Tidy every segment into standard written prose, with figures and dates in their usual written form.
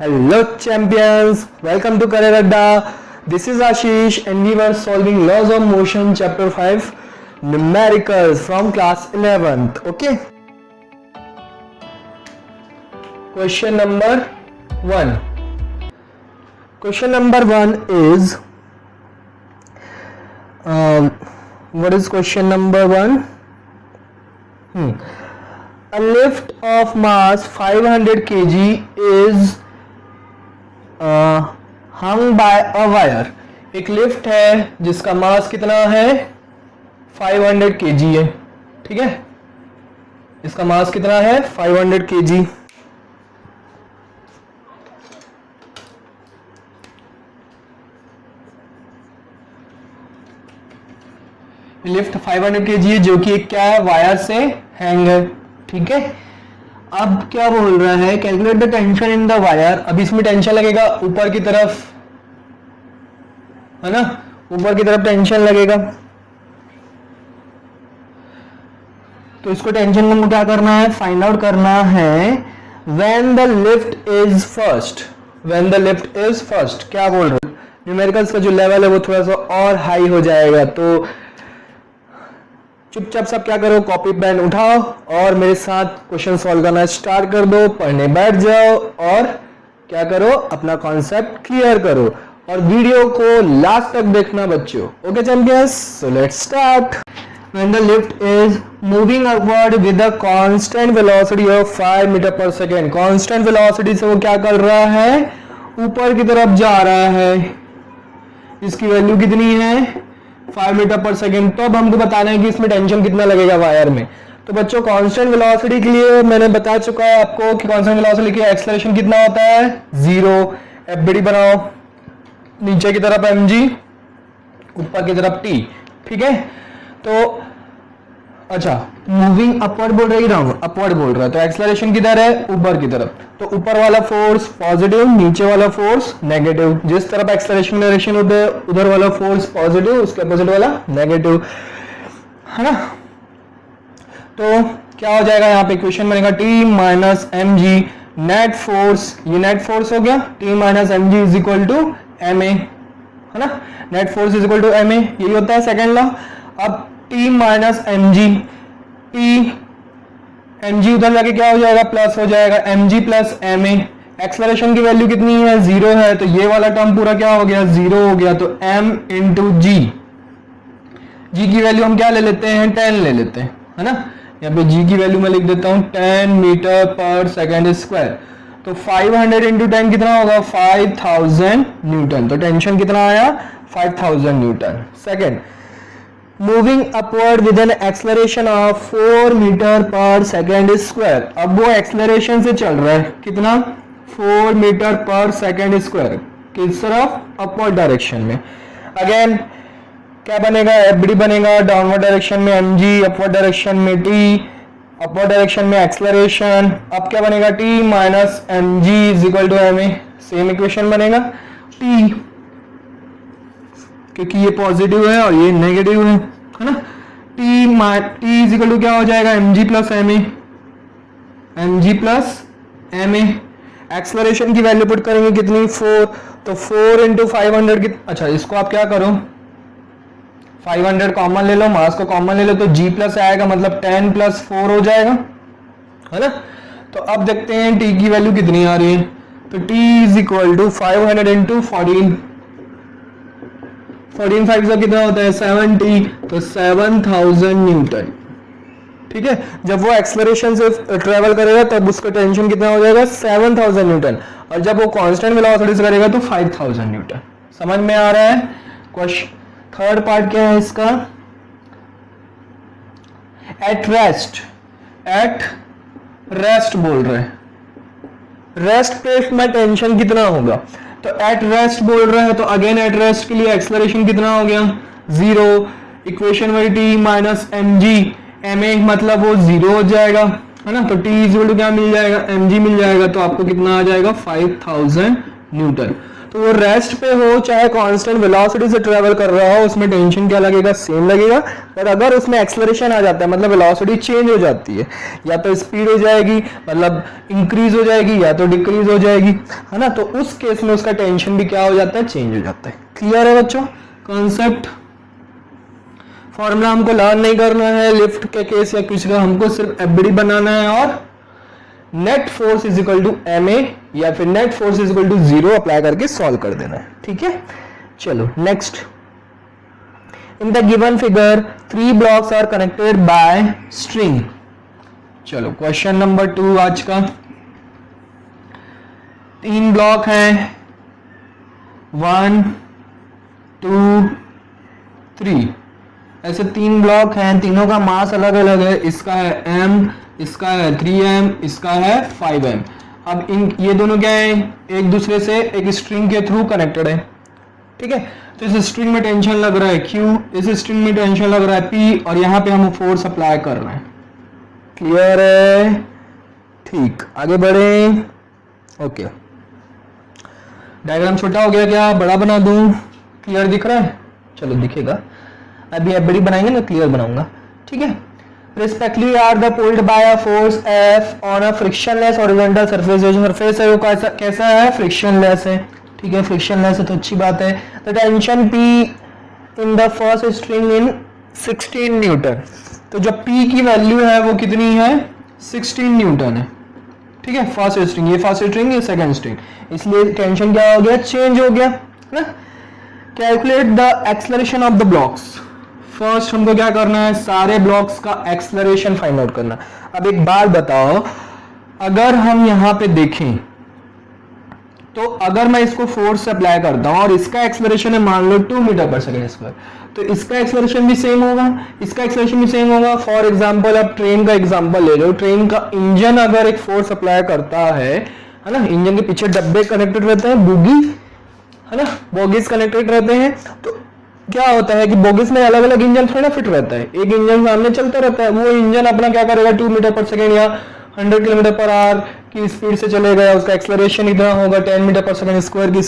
Hello champions, welcome to Career Adda. This is Ashish and we were solving laws of motion chapter 5 numericals from class 11th. Okay. Question number 1. Question number 1 is what is question number 1? A lift of mass 500 kg is hung by a wire. एक lift है जिसका मास कितना है 500 kg है. ठीक है, इसका मास कितना है 500 kg. लिफ्ट 500 kg है जो कि क्या है, वायर से हैंग है. ठीक है, अब क्या बोल रहा है, calculate the tension in the wire. अब इसमें टेंशन लगेगा ऊपर की तरफ, है ना, ऊपर की तरफ टेंशन लगेगा. तो इसको टेंशन को क्या करना है, फाइंड आउट करना है. When the lift is first, when the lift is first क्या बोल रहे हैं, न्यूमेरिकल्स का जो लेवल है वो थोड़ा सा और हाई हो जाएगा. तो चुपचाप सब क्या करो, कॉपी पेन उठाओ और मेरे साथ क्वेश्चन सॉल्व करना स्टार्ट कर दो. पढ़ने बैठ जाओ और क्या करो, अपना कॉन्सेप्ट क्लियर करो और वीडियो को लास्ट तक देखना बच्चों. Okay champions, so let's start. When the lift is moving upward with a constant velocity of 5 metre per second. Constant velocity से वो क्या कर रहा है, ऊपर की तरफ जा रहा है. इसकी वैल्यू कितनी है 5 मीटर पर सेकेंड. तो अब हमको बताना है कि इसमें टेंशन कितना लगेगा वायर में. तो बच्चों कांस्टेंट वेलोसिटी के लिए मैंने बता चुका है आपको कि कांस्टेंट वेलोसिटी के एक्सेलरेशन कितना होता है 0. एफबीडी बनाओ, नीचे की तरफ mg, ऊपर की तरफ t. ठीक है, तो अच्छा मूविंग अपवर्ड बोल रही हूं, अपवर्ड बोल रहा है तो एक्सेलरेशन किधर है, ऊपर की तरफ. तो ऊपर वाला फोर्स पॉजिटिव, नीचे वाला फोर्स नेगेटिव. जिस तरफ एक्सेलरेशन डायरेक्शन होता है उधर वाला फोर्स पॉजिटिव, उसके अपोजिट वाला नेगेटिव, है ना. तो क्या हो जाएगा, यहाँ पे इक्वेशन बनेगा t minus M G net force. ये नेट फोर्स हो गया, t minus M G is equal to M A, है ना. Net force is equal to M A, यही होता है सेकेंड लॉ. अब t minus M G, T M G उधर जाके क्या हो जाएगा, प्लस हो जाएगा M G plus M A. Acceleration की वैल्यू कितनी है 0 है, तो ये वाला टर्म पूरा क्या हो गया 0 हो गया. तो m इंटू जी, जी की वैल्यू हम क्या ले लेते हैं 10 ले लेते हैं, है ना. यहाँ पे g की वैल्यू मैं लिख देता हूँ 10 मीटर पर सेकेंड स्क्वायर. तो 500 इंटू 10 कितना होगा 5000 न्यूटन. तो टेंशन कितना आया 5000 newton. Second, moving upward with an acceleration of 4 metre per second square. अब वो एक्सेलरेशन से चल रहा है कितना 4 मीटर पर सेकेंड स्क्वायर, किस तरफ, अपवर्ड डायरेक्शन में. अगेन क्या बनेगा, एफबीडी बनेगा, डाउनवर्ड डायरेक्शन में mg, अपवर्ड डायरेक्शन में t, अपवर्ड डायरेक्शन में एक्सेलरेशन. अब क्या बनेगा t minus M G is equal to M A. Same equation बनेगा t, क्योंकि ये पॉजिटिव है और ये नेगेटिव है ना. t इज इक्वल टू क्या हो जाएगा mg plus M A, mg plus M A. Acceleration की वैल्यू पुट करेंगे कितनी 4. तो 4 इंटू 500 की, अच्छा इसको आप क्या करो 500 कॉमन ले लो, मास को कॉमन ले लो, तो g प्लस आएगा, मतलब 10 प्लस 4 हो जाएगा, है ना. तो अब देखते हैं t की वैल्यू कितनी आ रही है. तो t is equal to 500 into 14, 14 5 का कितना होता है 70, तो 7000 न्यूटन. ठीक है, जब वो एक्सेलरेशन से ट्रेवल करेगा तब उसका टेंशन कितना हो जाएगा 7000 न्यूटन, और जब वो कांस्टेंट वेलोसिटी से करेगा तो 5000 न्यूटन. समझ में आ रहा है. क्वेश्चन थर्ड पार्ट क्या है इसका, एट रेस्ट, एट रेस्ट बोल रहे हैं. रेस्ट पे में टेंशन कितना होगा, तो एट रेस्ट बोल रहे हैं, तो अगेन एट रेस्ट के लिए एक्सेलरेशन कितना हो गया 0. इक्वेशन वही t minus M G, M A मतलब वो 0 हो जाएगा, है ना. तो t इक्वल टू क्या मिल जाएगा mg मिल जाएगा, तो आपको कितना आ जाएगा 5000 न्यूटन. तो वो रेस्ट पे हो चाहे कांस्टेंट वेलोसिटी से ट्रेवल कर रहा हो, उसमें टेंशन क्या लगेगा, सेम लगेगा। पर अगर उसमें एक्सेलरेशन आ जाता है मतलब वेलोसिटी चेंज हो जाती है, या तो स्पीड हो जाएगी मतलब इंक्रीज हो जाएगी या तो डिक्रीज हो जाएगी, है ना, तो उस केस में उसका टेंशन भी क्या हो जाता है, चेंज हो जाता है। क्लियर है बच्चों कॉन्सेप्ट? फॉर्मूला हमको लर्न नहीं करना है लिफ्ट के केस या कुछ का, हमको सिर्फ एफबीडी बनाना है और net force is equal to M A या फिर net force is equal to 0 apply करके सॉल्व कर देना है। ठीक है, चलो next. In the given figure 3 blocks are connected by string. चलो क्वेश्चन नंबर 2 आज का। 3 ब्लॉक हैं, 1 2 3, ऐसे 3 ब्लॉक हैं, तीनों का मास अलग अलग है। इसका है m, इसका है 3m, इसका है 5m। अब ये दोनों क्या है, एक दूसरे से एक स्ट्रिंग के थ्रू कनेक्टेड है। ठीक है, तो इस स्ट्रिंग में टेंशन लग रहा है q, इस स्ट्रिंग में टेंशन लग रहा है p, और यहाँ पे हम फोर्स अप्लाई कर रहे हैं। क्लियर है? ठीक, आगे बढ़े। ओके, डायग्राम छोटा हो गया क्या, बड़ा बना दूं? क्लियर दिख रहा है? चलो दिखेगा, अभी एफबीडी बनाएंगे ना क्लियर बनाऊंगा। ठीक है, respectively are the pulled by a force F on a frictionless horizontal surface. जो सरफेस है वो कैसा है, फ्रिक्शनलेस है। ठीक है, फ्रिक्शनलेस है तो अच्छी बात है। The tension P in the first string in 16 newton. तो जब P की वैल्यू है वो कितनी है, 16 न्यूटन है। ठीक है, फर्स्ट स्ट्रिंग, ये फर्स्ट स्ट्रिंग, ये सेकंड स्ट्रिंग, इसलिए टेंशन क्या हो गया, चेंज हो गया ना। Calculate the acceleration of the blocks. First हमको क्या करना है, सारे ब्लॉक्स का एक्सेलरेशन फाइंड आउट करना। अब एक बात बताओ, अगर हम यहां पे देखें तो अगर मैं इसको फोर्स अप्लाई करता हूं और इसका एक्सेलरेशन है मान लो 2 मीटर पर सेकेंड स्क्वायर, तो इसका एक्सेलरेशन भी सेम होगा, इसका एक्सेलरेशन भी सेम होगा। फॉर एग्जांपल आप ट्रेन का एग्जांपल ले लो, ट्रेन का इंजन अगर एक फोर्स अप्लाई करता है ना, इंजन के पीछे डब्बे कनेक्टेड रहते हैं, बोगी है ना, बोगीज कनेक्टेड रहते हैं, तो क्या होता है कि बोगीज में अलग अलग इंजन थोड़ा फिट रहता है, एक इंजन सामने चलता रहता है, वो इंजन अपना क्या करेगा, 2 मीटर पर सेकेंड या 100 किलोमीटर पर आवर की स्पीड से चलेगा, उसका एक्सेलरेशन इतना होगा, 10 मीटर पर सेकेंड स्क्वायर की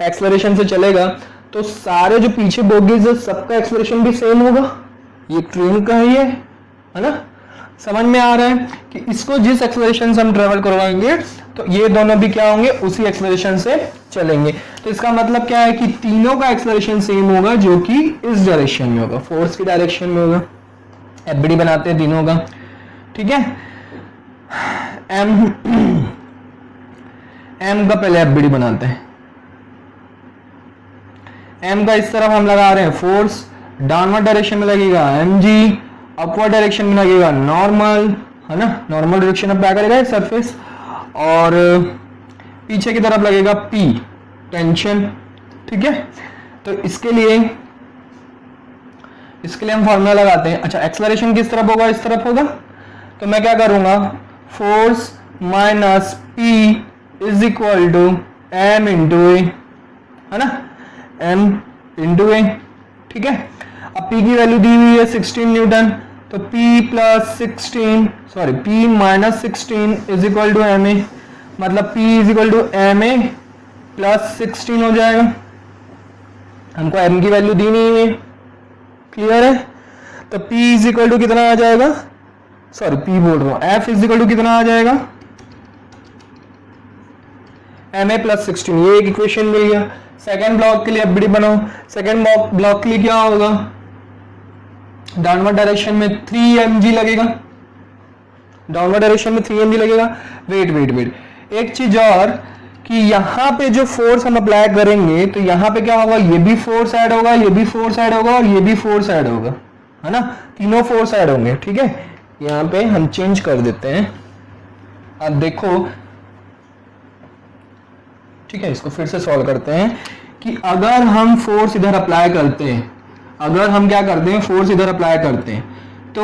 एक्सेलरेशन से चलेगा। तो सारे जो पीछे बोगीज है सबका एक्सेलरेशन भी सेम होगा। ये ट्रेन का ही है ना, समझ में आ रहा है कि इसको जिस एक्सेलरेशन से हम ट्रेवल करवाएंगे तो ये दोनों भी क्या होंगे, उसी एक्सेलरेशन से चलेंगे। तो इसका मतलब क्या है कि तीनों का एक्सेलरेशन सेम होगा, जो कि इस डायरेक्शन में होगा, फोर्स की डायरेक्शन में होगा। एफबीडी बनाते हैं तीनों का। ठीक है, एम का पहले एफबीडी बनाते हैं। एम का इस तरफ हम लगा रहे हैं फोर्स, डाउनवर्ड डायरेक्शन में लगेगा mg, अपवर्ड डायरेक्शन में लगेगा नॉर्मल, है ना, नॉर्मल डायरेक्शन अप्लाई करेगा सरफेस, और पीछे की तरफ लगेगा p, टेंशन। ठीक है, तो इसके लिए हम फॉर्मूला लगाते हैं। अच्छा, एक्सेलरेशन किस तरफ होगा, इस तरफ होगा, तो मैं क्या करूंगा, force minus p is equal to m into a, है ना, m इंटू ए। ठीक है, अब p की वैल्यू दी हुई है 16 न्यूटन, तो p minus 16 is equal to M A, मतलब p is equal to M A plus 16 हो जाएगा। हमको m की वैल्यू दी नहीं है, क्लियर है, तो p इज इक्वल टू कितना आ जाएगा, सॉरी p बोल रहा हूं, f इज इक्वल टू कितना आ जाएगा, एम ए प्लस 16। ये एक इक्वेशन मिल गया। सेकेंड ब्लॉक के लिए एफबीडी बनाओ। सेकेंड ब्लॉक के लिए क्या होगा, डाउनवर्ड डायरेक्शन में 3 mg लगेगा, डाउनवर्ड डायरेक्शन में 3 mg लगेगा। वेट, एक चीज और कि यहाँ पे जो फोर्स हम अप्लाई करेंगे तो यहाँ पे क्या होगा, ये भी फोर्स ऐड होगा, ये भी फोर्स ऐड होगा और ये भी फोर्स ऐड होगा, है ना, तीनों फोर्स ऐड होंगे। ठीक है, यहाँ पे हम चेंज कर देते हैं। अब देखो, ठीक है, इसको फिर से सॉल्व करते हैं कि अगर हम फोर्स इधर अप्लाई करते हैं, अगर हम क्या करते हैं, फोर्स इधर अप्लाई करते हैं, तो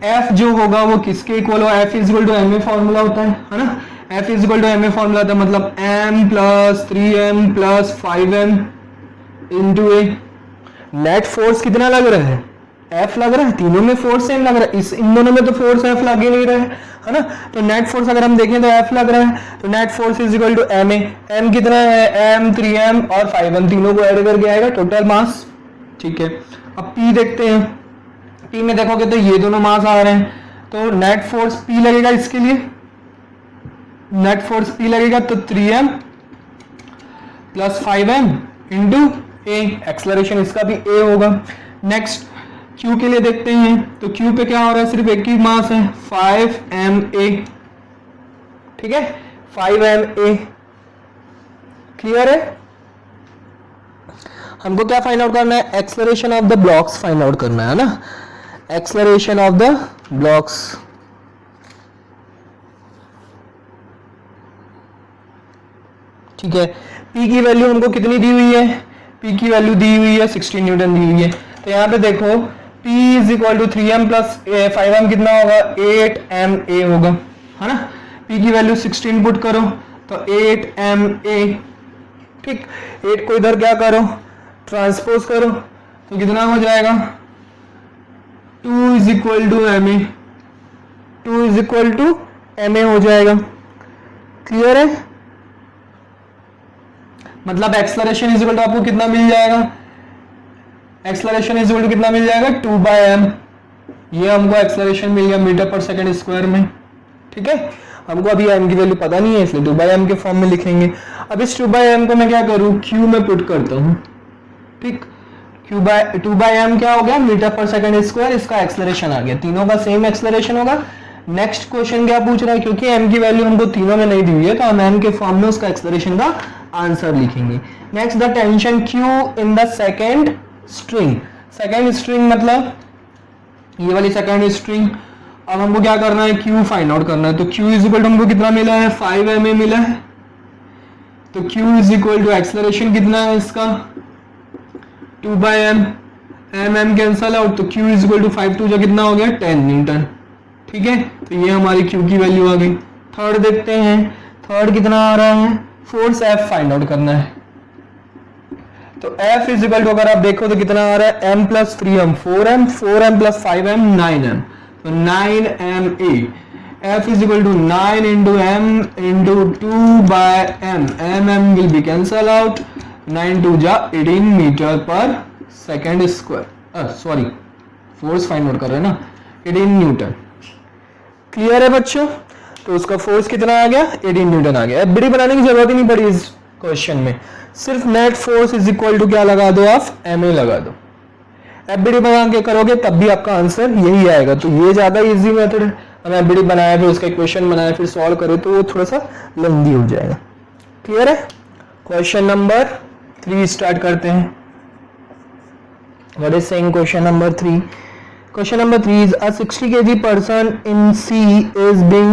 F जो होगा वो किसके इक्वल होगा, F is equal to M a formula होता है ना, F is equal to M a formula होता है, मतलब m plus 3m plus 5m into a. Net force कितना लग रहा है, एफ लग रहा है, तीनों में फोर्स सेम लग रहा है, इस इन दोनों में तो फोर्स एफ लग ही नहीं रहा है ना। तो नेट फोर्स अगर हम देखें तो एफ लग रहा है, तो net force is equal to M A. M कितना है, एम 3m और 5m, तीनों को ऐड करके आएगा टोटल मास। ठीक है, अब पी देखते हैं। पी में देखोगे तो ये दोनों मास आ रहे हैं, तो नेट फोर्स पी लगेगा, इसके लिए नेट फोर्स पी लगेगा तो 3m प्लस 5m इंटू ए, एक्सलरेशन इसका भी ए होगा। नेक्स्ट क्यू के लिए देखते हैं, तो क्यू पे क्या हो रहा है, सिर्फ एक ही मास है 5ma। ठीक है, 5ma क्लियर है। हमको क्या फाइंड आउट करना है, acceleration of the blocks find out करना है ना, एक्सलरेशन ऑफ द ब्लॉक्स। ठीक है, P की वैल्यू हमको कितनी दी हुई है, P की वैल्यू दी हुई है 16 न्यूटन दी हुई है। तो यहाँ पे देखो P is equal to 3m plus 5m कितना होगा, 8ma होगा, है ना। P की वैल्यू 16 पुट करो तो 8ma। ठीक, 8 को इधर क्या करो, ट्रांसपोज करो, तो कितना हो जाएगा, 2 is equal to ma, 2 is equal to ma हो जाएगा। क्लियर है, मतलब एक्सलरेशन इज इक्वल टू आपको कितना मिल जाएगा, एक्सलरेशन इज इक्वल टू कितना मिल जाएगा, 2/m। ये हमको एक्सलरेशन मिल गया मीटर पर सेकंड स्क्वायर में। ठीक है, हमको अभी m की वैल्यू पता नहीं है, इसलिए 2/m के फॉर्म में लिखेंगे। अब इस 2/m को मैं क्या करूं, q में पुट करता हूं। ठीक, 2/m क्या हो गया, मीटर पर सेकंड स्क्वायर, इसका एक्सलरेशन आ गया, तीनों का सेम एक्सलरेशन होगा। नेक्स्ट क्वेश्चन क्या पूछ रहा है, क्योंकि m की वैल्यू हमको तीनों में नहीं दी हुई है, तो हम m के फॉर्म में उसका एक्सलरेशन का आंसर लिखेंगे। Next, the tension q in the second string. Second string मतलब ये वाली सेकेंड स्ट्रिंग। अब हमको क्या करना है, q फाइंड आउट करना है। तो q इज इक्वल टू हमको कितना मिला है, 5ma मिला है। तो q is equal to acceleration कितना है इसका, 2/m, m कैंसल आउट, तो q इज इक्वल टू 5 2 जो कितना हो गया, 10 न्यूटन। ठीक है, तो ये हमारी q की वैल्यू आ गई। थर्ड देखते हैं, थर्ड कितना आ रहा है, फोर्स F फाइंड आउट करना है। तो F इज इक्वल टू अगर आप देखो तो कितना आ रहा है, m plus 3m 4m, 4m plus 5m 9m, तो 9ma। F is equal to 9 into m into 2/m, m will be cancel out, 9 2 जा 18 metre per second square, sorry force find out कर रहे हैं ना, 18 न्यूटन। क्लियर है बच्चों, तो उसका फोर्स कितना आ गया, 18 न्यूटन आ गया। एफबीडी बनाने की जरूरत ही नहीं पड़ी इस क्वेश्चन में, सिर्फ net force is equal to क्या लगा दो आप, ma लगा दो। एफबीडी बना के करोगे तब भी आपका आंसर यही आएगा। तो ये ज्यादा इजी मेथड है, हम एफबीडी बनाया फिर उसका क्वेश्चन बनाया फिर सॉल्व करें तो वो थोड़ा सा लेंथी हो जाएगा। क्लियर है, क्वेश्चन नंबर 3 स्टार्ट करते हैं। What is saying question number 3? Question number 3 is a 60 kg person in sea is being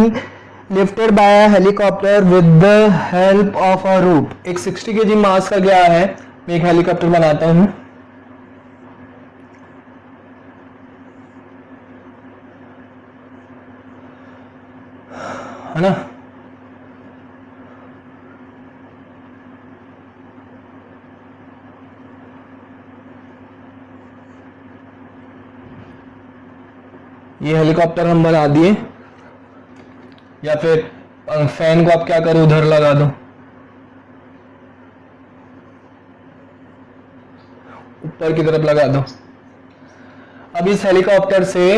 lifted by a helicopter with the help of a rope। एक 60 kg मास का क्या है, मैं एक हेलीकॉप्टर बनाता हूँ। है ना, ये हेलीकॉप्टर हम बना दिए, या फिर फैन को आप क्या करो, उधर लगा दो, ऊपर की तरफ लगा दो। अब इस हेलीकॉप्टर से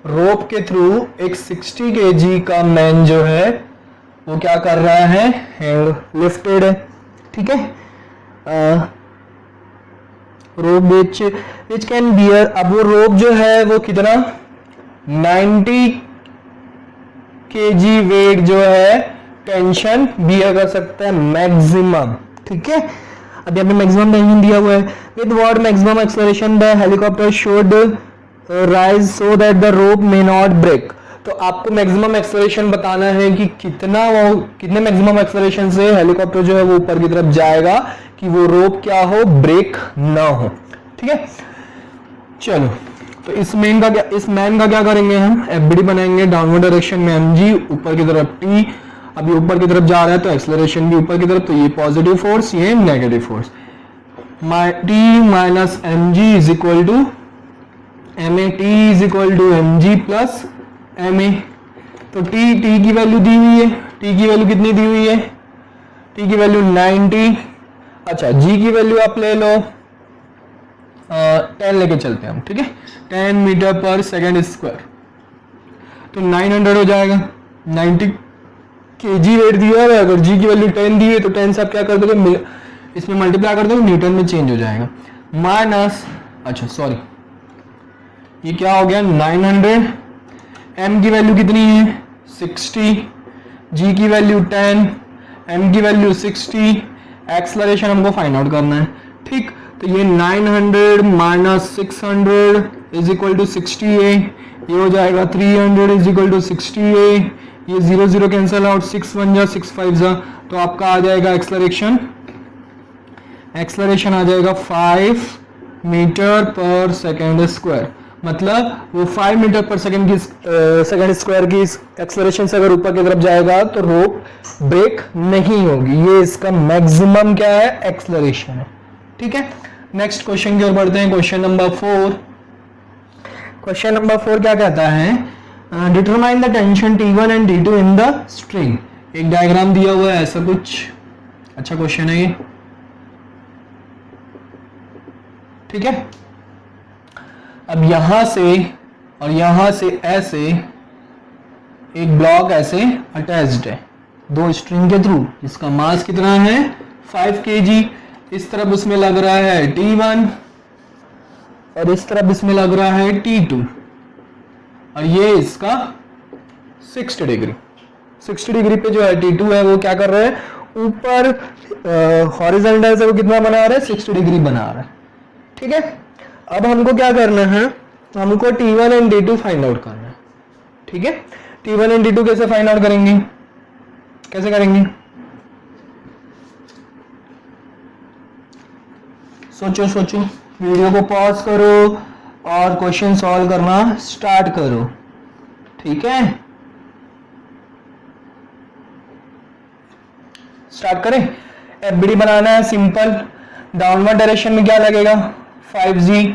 रोप के थ्रू एक 60 kg का मैन जो है वो क्या कर रहा है, लिफ्टेड है। ठीक है, रोप विच कैन बियर, अब वो रोप जो है वो कितना, 90 kg वेट जो है टेंशन बियर कर सकता है मैक्सिमम। ठीक है, अब यहाँ पे मैक्सिमम टेंशन दिया हुआ है। With what maximum acceleration the helicopter should rise so that the rope may not break. तो आपको मैक्सिमम एक्सेलरेशन बताना है कि कितने मैक्सिमम एक्सेलरेशन से हेलीकॉप्टर जो है वो ऊपर की तरफ जाएगा कि वो रोप क्या हो, ब्रेक ना हो। ठीक है, चलो तो इस मैन का क्या करेंगे, हम एफबीडी बनाएंगे। डाउनवर्ड डायरेक्शन में mg, ऊपर की तरफ t। अब ये ऊपर की तरफ जा रहा है तो एक्सेलरेशन भी ऊपर की तरफ, तो ये पॉजिटिव फोर्स, ये negative force. t minus mg is equal to M A, T is equal to M G plus M A. तो टी की वैल्यू दी हुई है, टी की वैल्यू कितनी दी हुई है, टी की वैल्यू 90। अच्छा जी की वैल्यू आप ले लो 10 लेके चलते हैं हम, ठीक है, 10 मीटर पर सेकेंड स्क्वायर, तो 900 हो जाएगा। 90 kg वेट दिया है, अगर जी की वैल्यू 10 दी है तो 10 से आप क्या कर दोगे, इसमें मल्टीप्लाई कर दोगे, न्यूटन में चेंज हो जाएगा। माइनस, अच्छा सॉरी, ये क्या हो गया 900, m की वैल्यू कितनी है 60, g की वैल्यू 10, m की वैल्यू 60, एक्सलरेशन हमको फाइंड आउट करना है, ठीक। तो ये 900 minus 600 is equal to 60a, ये हो जाएगा 300 इज इक्वल टू 60a, ये 0 0 कैंसिल आउट, 6 1 जा 6 5 जा, तो आपका आ जाएगा एक्सलरेशन आ जाएगा 5 मीटर पर सेकेंड स्क्वायर। मतलब वो 5 मीटर पर सेकेंड की सेकेंड स्क्वायर की एक्सलरेशन से अगर ऊपर की तरफ जाएगा तो रोप ब्रेक नहीं होगी। ये इसका मैक्सिमम क्या है, एक्सलरेशन है, ठीक है। नेक्स्ट क्वेश्चन की ओर बढ़ते हैं। क्वेश्चन नंबर 4 क्या कहता है, determine the tension T1 and T2 in the string. एक डायग्राम दिया हुआ है ऐसा कुछ, अच्छा क्वेश्चन है ये, ठीक है। अब यहां से और यहां से ऐसे एक ब्लॉक ऐसे अटैच्ड है दो स्ट्रिंग के थ्रू, जिसका मास कितना है 5 kg। इस तरफ उसमें लग रहा है T1 और इस तरफ इसमें लग रहा है T2, और ये इसका 60 डिग्री पे जो है T2 है वो क्या कर रहा है, ऊपर हॉरिजॉन्टल से वो कितना बना रहा है 60 डिग्री बना रहा है, ठीक है। अब हमको क्या करना है, हमको T1 and T2 find out करना है, ठीक है। T1 एंड T2 कैसे फाइंड आउट करेंगे, कैसे करेंगे, सोचो, वीडियो को पॉज करो और क्वेश्चन सॉल्व करना स्टार्ट करो, ठीक है। स्टार्ट करें। एफबीडी बनाना है सिंपल। डाउनवर्ड डायरेक्शन में क्या लगेगा 5G,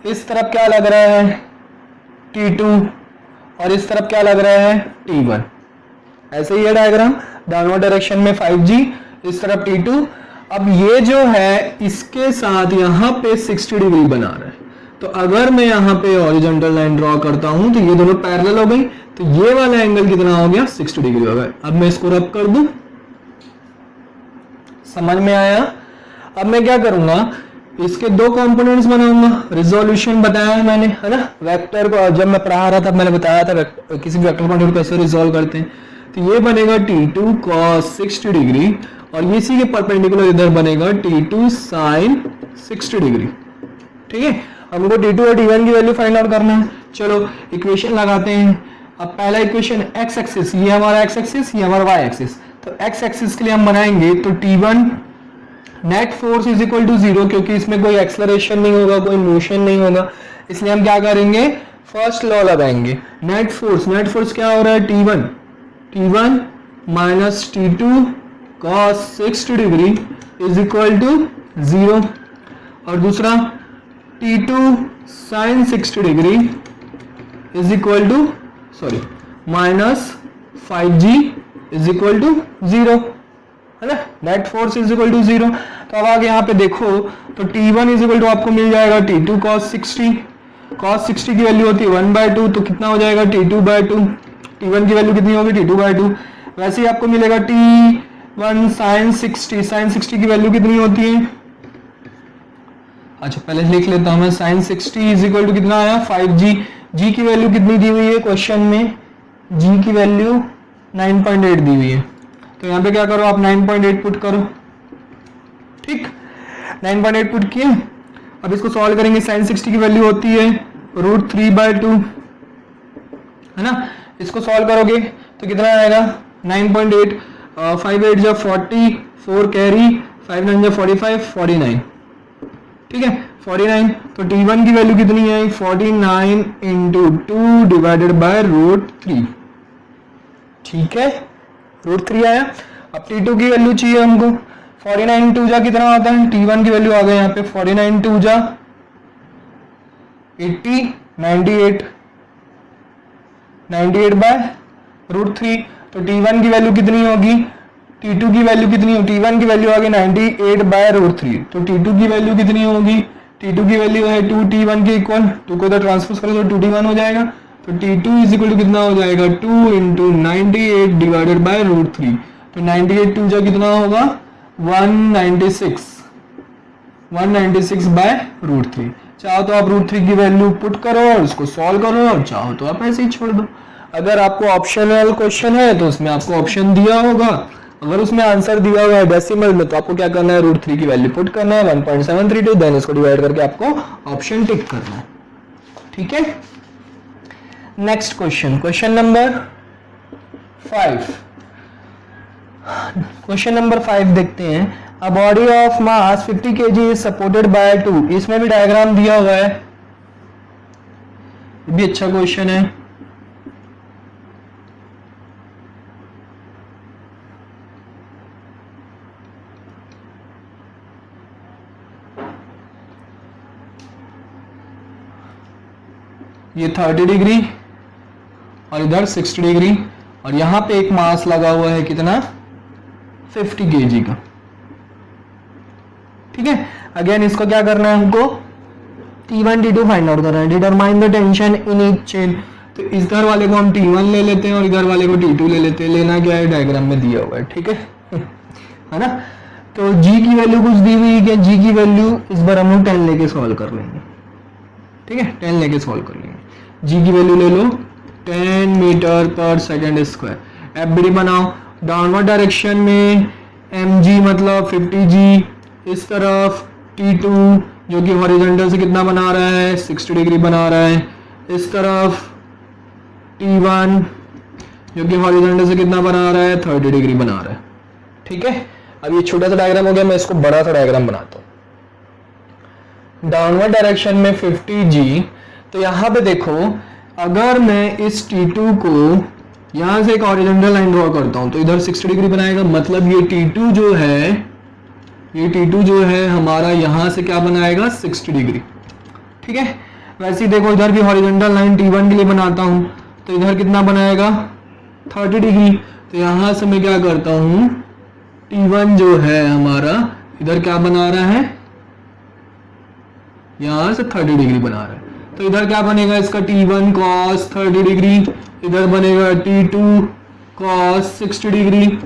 इस तरफ क्या लग रहा है T2 और इस तरफ क्या लग रहा है T1। ऐसे ही है डायग्राम, डाउनवर्ड डायरेक्शन में 5G, इस तरफ T2। अब ये जो है इसके साथ यहाँ पे 60 डिग्री बना रहा है, तो अगर मैं यहाँ पे हॉरिजॉन्टल लाइन ड्रॉ करता हूं तो ये दोनों पैरेलल हो गई, तो ये वाला एंगल कितना हो गया 60 डिग्री हो गया। अब मैं इसको रब कर दूं, समझ में आया। अब मैं क्या करूंगा, इसके दो कंपोनेंट्स बनाऊंगा। रिजोल्यूशन बताया है मैंने, है ना, वेक्टर को जब मैं पढ़ा रहा था मैंने बताया था किसी वेक्टर क्वांटिटी को कैसे रिजोल्व करते हैं। तो ये बनेगा T2 cos 60 डिग्री और इसी के परपेंडिकुलर इधर बनेगा T2 sin 60 डिग्री, ठीक है। हमको T2 और T1 की वैल्यू फाइंड आउट करना है। चलो इक्वेशन लगाते हैं। अब पहला इक्वेशन x एक्सिस, ये हमारा x एक्सिस, ये हमारा y एक्सिस। तो x एक्सिस के लिए हम बनाएंगे तो T1 net force is equal to 0, क्योंकि इसमें कोई एक्सलरेशन नहीं होगा, कोई मोशन नहीं होगा, इसलिए हम क्या करेंगे, फर्स्ट लॉ लगाएंगे। नेट फोर्स क्या हो रहा है T1 minus T2 cos 60 degree is equal to 0, और दूसरा T2 sin 60 degree is equal to minus 5G is equal to 0, है ना। Net force is equal to 0। तो अब आगे यहाँ पे देखो तो T1 इज इक्वल टू आपको मिल जाएगा T2 cos 60 की वैल्यू होती है 1/2, तो कितना हो जाएगा T2/2। T1 की वैल्यू कितनी होगी T2/2। वैसे ही आपको मिलेगा T1 sin 60 की वैल्यू कितनी होती है, अच्छा पहले लिख लेता हूं मैं, sin 60 इज इक्वल टू कितना आया 5G। G की वैल्यू कितनी दी हुई है क्वेश्चन में, G की वैल्यू 9.8 दी हुई है, तो यहाँ पे क्या करो आप 9.8 पुट करो, ठीक, 9.8 पुट किए। अब इसको सॉल्व करेंगे, sin 60 की वैल्यू होती है √3/2, है ना। इसको सॉल्व करोगे तो कितना आएगा 9.8, 5 8 जा 40, 4 कैरी, 5 9 जा 45, 49, ठीक है 49। तो T1 की वैल्यू कितनी है 49 इंटू 2 डिवाइडेड बाय √3, ठीक है, √3 आया। अब T2 की वैल्यू चाहिए हमको, 49 2 जा कितना आता है, T1 की वैल्यू आ गई यहाँ पे 49 2 जा 80, 98 98/√3। तो T1 की वैल्यू कितनी होगी, T2 की वैल्यू कितनी होगी, T1 की वैल्यू आ गई 98/√3। तो T2 की वैल्यू कितनी होगी, T2 की वैल्यू है 2 T1 के इक्वल, 2 को इधर ट्रांसपोज करो तो 2 T1 हो जाएगा। तो T2 इज इक्वल टू कितना हो जाएगा, 2 इंटू 98/√3। तो 98 2 जा कितना होगा 196/√3। चाहो तो आप √3 की वैल्यू पुट करो और उसको सॉल्व करो, और चाहो तो आप ऐसे ही छोड़ दो। अगर आपको ऑप्शनल क्वेश्चन है तो उसमें आपको ऑप्शन दिया होगा, अगर उसमें आंसर दिया हुआ है डेसिमल में तो आपको क्या करना है, √3 की वैल्यू पुट करना है 1.732, देन इसको डिवाइड करके आपको ऑप्शन टिक करना है। ठीक है, next question, question number 5। Question number 5 देखते हैं। A body of mass 50 kg is supported by 2। इसमें भी डायग्राम दिया हुआ है, ये भी अच्छा क्वेश्चन है। ये 30 डिग्री और इधर 60 डिग्री, और यहां पे एक मास लगा हुआ है कितना, 50 kg का। ठीक है, अगेन इसको क्या करना है, हमको T1 T2 फाइंड आउट करना है। Determine the tension in each chain. तो इधर वाले को हम T1 ले लेते हैं और इधर वाले को T2 ले लेते हैं। लेना क्या है, डायग्राम में दिया हुआ है। ठीक है ना। तो G की वैल्यू कुछ दी हुई है, G की वैल्यू इस बार हम लोग 10 लेके सॉल्व कर लेंगे। ठीक है, 10 लेके सॉल्व कर लेंगे। G की वैल्यू ले लो 10 metre per second square. FBD बनाओ, डाउनवर्ड डायरेक्शन में mg मतलब 50g, इस तरफ T2 जो कि हॉरिजॉन्टल से कितना बना रहा है, 60 डिग्री बना रहा है। इस तरफ T1 जो कि हॉरिजॉन्टल से कितना बना रहा है, 30 डिग्री बना रहा है। ठीक है, अब ये छोटा सा डायग्राम हो गया, मैं इसको बड़ा सा डायग्राम बनाता हूँ। डाउनवर्ड डायरेक्शन में 50g, तो यहाँ पे देखो, अगर मैं इस T2 को यहाँ से एक हॉरिजॉन्टल लाइन ड्रॉ करता हूँ तो इधर 60 डिग्री बनाएगा, मतलब ये T2 जो है, ये T2 जो है हमारा यहाँ से क्या बनाएगा, 60 डिग्री। ठीक है, वैसे ही देखो इधर भी हॉरिजॉन्टल लाइन T1 के लिए बनाता हूँ तो इधर कितना बनाएगा, 30 डिग्री। तो यहाँ से मैं क्या करता हूँ, T1 जो है हमारा इधर क्या बना रहा है, यहाँ से 30 डिग्री बना रहा है। तो इधर क्या बनेगा इसका, T1 cos 30 डिग्री, इधर बनेगा T2 cos 60 डिग्री,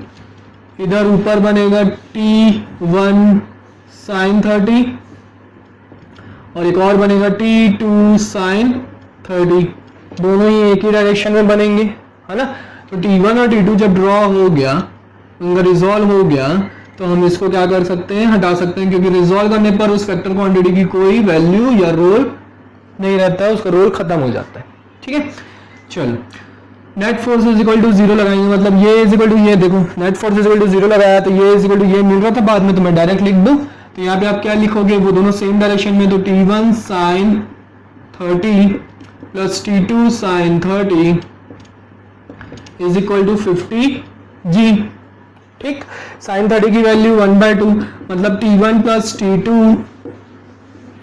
इधर ऊपर बनेगा T1 sin 30 और एक और बनेगा T2 sin 30। दोनों ही एक ही डायरेक्शन में बनेंगे, है ना। तो T1 और T2 जब ड्रॉ हो गया, उनका रिजॉल्व हो गया, तो हम इसको क्या कर सकते हैं, हटा सकते हैं, क्योंकि रिजॉल्व करने पर उस वेक्टर क्वांटिटी की कोई वैल्यू या रोल नहीं रहता है, उसका रोल खत्म हो जाता है। ठीक है, चलो net force is equal to 0 लगाएंगे, मतलब ये इज इक्वल टू ये, देखो net force is equal to 0 लगाया तो ये इज इक्वल टू ये मिल रहा था बाद में, तो मैं डायरेक्ट लिख दूं। तो यहाँ पे आप क्या लिखोगे, वो दोनों सेम डायरेक्शन में, तो T1 sin 30 plus T2 sin 30 is equal to 50g। ठीक, sin 30 की वैल्यू 1/2, मतलब T1 plus T2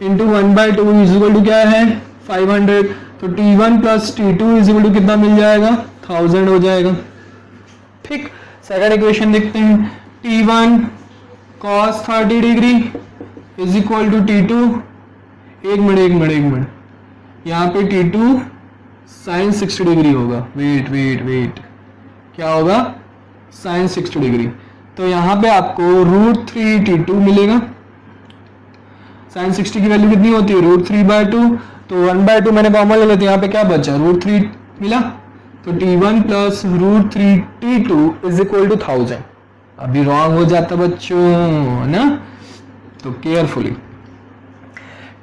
into 1/2 is equal to क्या है, 500। तो T1 plus T2 is equal to कितना मिल जाएगा, 1000 हो जाएगा। ठीक, सेकंड इक्वेशन देखते हैं। T1 cos 30 degree is equal to T2, एक मिनट, यहाँ पे T2 sin 60 डिग्री होगा। वेट, क्या होगा, sin 60 डिग्री। तो यहाँ पे आपको √3 T2 मिलेगा। sin 60 की वैल्यू कितनी होती है, √3/2, तो 1/2 मैंने कॉमन ले लेते, यहाँ पे क्या बचा, √3 मिला। तो T1 plus √3 T2 is equal to 1000। अभी रॉन्ग हो जाता बच्चों, है ना, तो केयरफुली।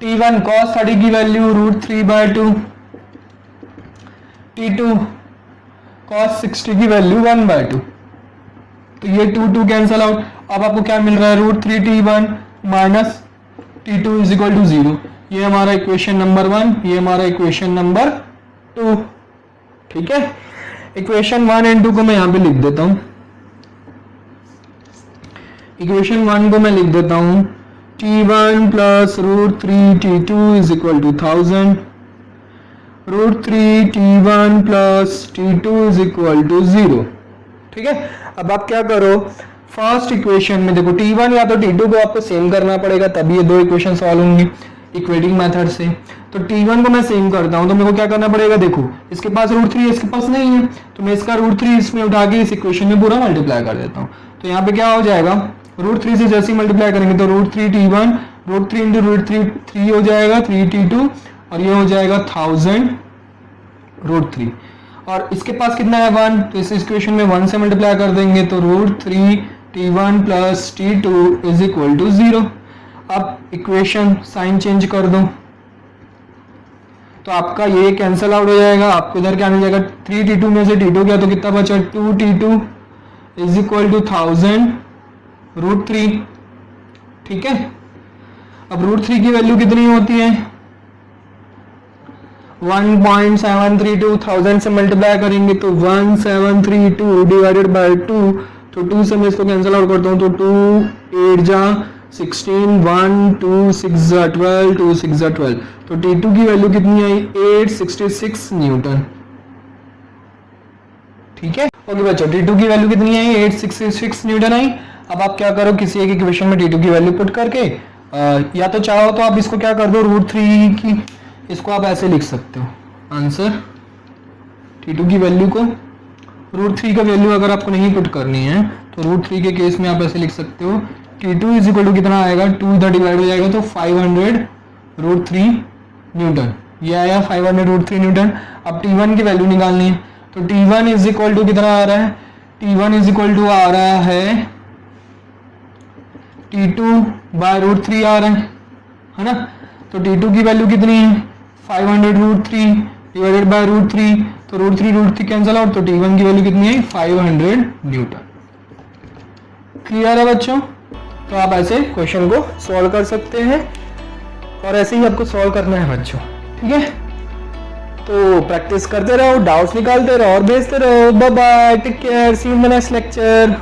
T1 cos 30 की वैल्यू √3/2, T2 cos 60 की वैल्यू 1/2, तो ये 2 कैंसल आउट। अब आपको क्या मिल रहा है, √3 T1 minus T2 is equal to 0। ये हमारा इक्वेशन नंबर 1, ये हमारा इक्वेशन नंबर 2। ठीक है, इक्वेशन 1 एंड 2 को मैं यहाँ पे लिख देता हूँ। इक्वेशन 1 को मैं लिख देता हूँ, T1 plus √3 T2 is equal to 1000 √3t1 plus t2 is equal to 0। ठीक है, अब आप क्या करो, फर्स्ट इक्वेशन में देखो t1 या तो t2 को आपको सेम करना पड़ेगा, तभी ये दो इक्वेशन सॉल्व होंगी इक्वेटिंग मेथड से। तो t1 को मैं सेम करता हूं, तो मेरे को क्या करना पड़ेगा, देखो इसके पास √3 है, इसके पास नहीं है, तो मैं इसका √3 इसमें उठा के इस इक्वेशन में पूरा मल्टीप्लाई कर देता हूं। तो यहाँ पे क्या हो जाएगा, √3 से जैसे ही मल्टीप्लाई करेंगे तो √3t1 √3 इंटू √3 3 हो जाएगा, 3t2 और ये हो जाएगा 1000 √3, और इसके पास कितना है 1, तो इस इक्वेशन में 1 से मल्टीप्लाई कर देंगे तो √3t1 plus t2 is equal to 0। अब इक्वेशन साइन चेंज कर दो तो आपका ये कैंसिल आउट हो जाएगा, आपको इधर क्या मिल जाएगा, 3t2 में से t2 गया तो कितना बचा, 2t2 इज इक्वल टू 1000 √3। ठीक है, अब √3 की वैल्यू कितनी होती है, 1.732, 1000 से मल्टीप्लाई करेंगे तो 1732 डिवाइडेड बाय 2, तो 2 से मैं इसको कैंसिल आउट करता हूँ तो 2 8 जा 16, 1 2 6 जा 12, 2 6 जा 12, तो T2 की वैल्यू कितनी आई, 866 न्यूटन। ठीक है, ओके बच्चों, T2 की वैल्यू कितनी आई, 866 न्यूटन आई। अब आप क्या करो, किसी एक इक्वेशन में T2 की वैल्यू पुट करके या तो चाहो तो आप इसको क्या कर दो, √3 की इसको आप ऐसे लिख सकते हो, आंसर T2 की वैल्यू को, √3 का वैल्यू अगर आपको नहीं पुट करनी है तो √3 के केस में आप ऐसे लिख सकते हो, T2 इज इक्वल टू कितना आएगा, 2 इधर डिवाइड हो जाएगा तो 500 √3 न्यूटन, ये आया 500 √3 न्यूटन। अब T1 की वैल्यू निकालनी है तो T1 इज इक्वल टू कितना आ रहा है, T1 इज इक्वल टू आ रहा है T2 बाय √3 आ रहा है ना, तो T2 की वैल्यू कितनी है, 500 √3 डिवाइडेड बाय √3, तो √3 कैंसिल आउट, तो T1 की वैल्यू कितनी है, 500 न्यूटन। क्लियर है बच्चों, तो आप ऐसे क्वेश्चन को सॉल्व कर सकते हैं और ऐसे ही आपको सॉल्व करना है बच्चों। ठीक है, तो प्रैक्टिस करते रहो, डाउट्स निकालते रहो और भेजते रहो। Bye bye, take care, see you in the next lecture.